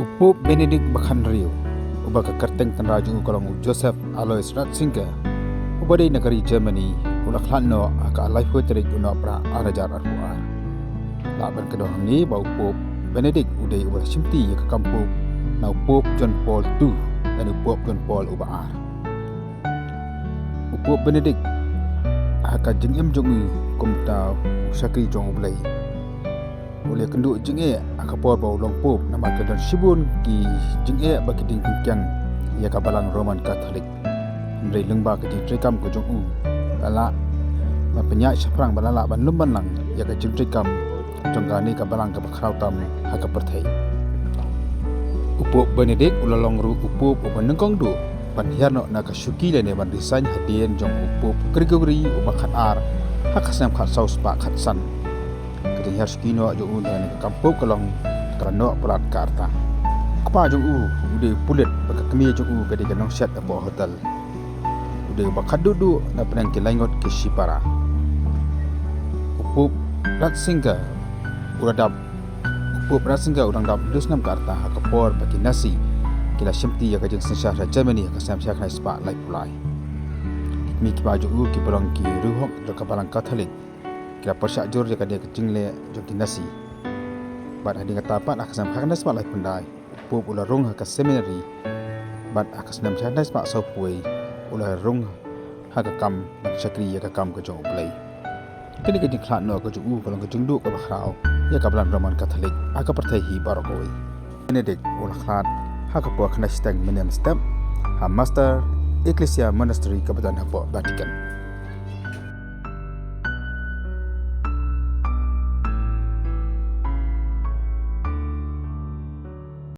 Pope Benedict Bakhanrio uba ka kerteng tan raju kolong Joseph Alois Ratzinger uba di negeri Germany ulak lanno aka life hoterik uno pra arajar arhuar laban kedua ni bau Pope Benedict udai uba simti ya ka kampu na Pope John Paul II dan Pope John Paul uba ar Pope Benedict aka jengem jongi kumta sakri jong ublai oleh kenduk jenge akapor bau long pop nama kedan sibun ki jenge bagi ding kyang ya kabalang Roman Katolik mrei lengba ke trekam ko jong u ala ma penyak saprang balala ban lumban lang ya ka trekam jonggani kabalang ka bakrau tam ha ka perthai Upop Benedict ulalong ru upop ubanengkong du pan hiarno na ka syuki le ne ban design hadien jong upop Gregory ubakhat ar hakasam khat saus pa khat san kadang haskino jo udan kampung kolong kerana pelat karta kapa jo ude pulet baka kemi jo kadang kanong set apa hotel ude bakad dudu na penang ke laingot ke sipara Upop Ratzinger uradap Upop Ratzinger urang dap dusnam karta hakapor bagi nasi kila syamti ya kajeng sensah Germany hakasam syak na spa lai pulai mi ki baju ki bolong ki ruhok do kabalang Katolik kira persyak jur jika dia kecing le joki nasi bad hadi kata pat akasam khaknas mak lai pendai Upop ula rung haka seminary bad akasnam chadnas mak sopui ula rung haka kam bad syakri ya kam ke jong play kini kejing khlat no ke ju kolong ke jungdu ke bakhrau ya kabalan Roman Katolik aka perthai hi barokoi Benedict ula khlat haka po khnas tang menem step ha master Ecclesia Monastery Kabupaten Vatican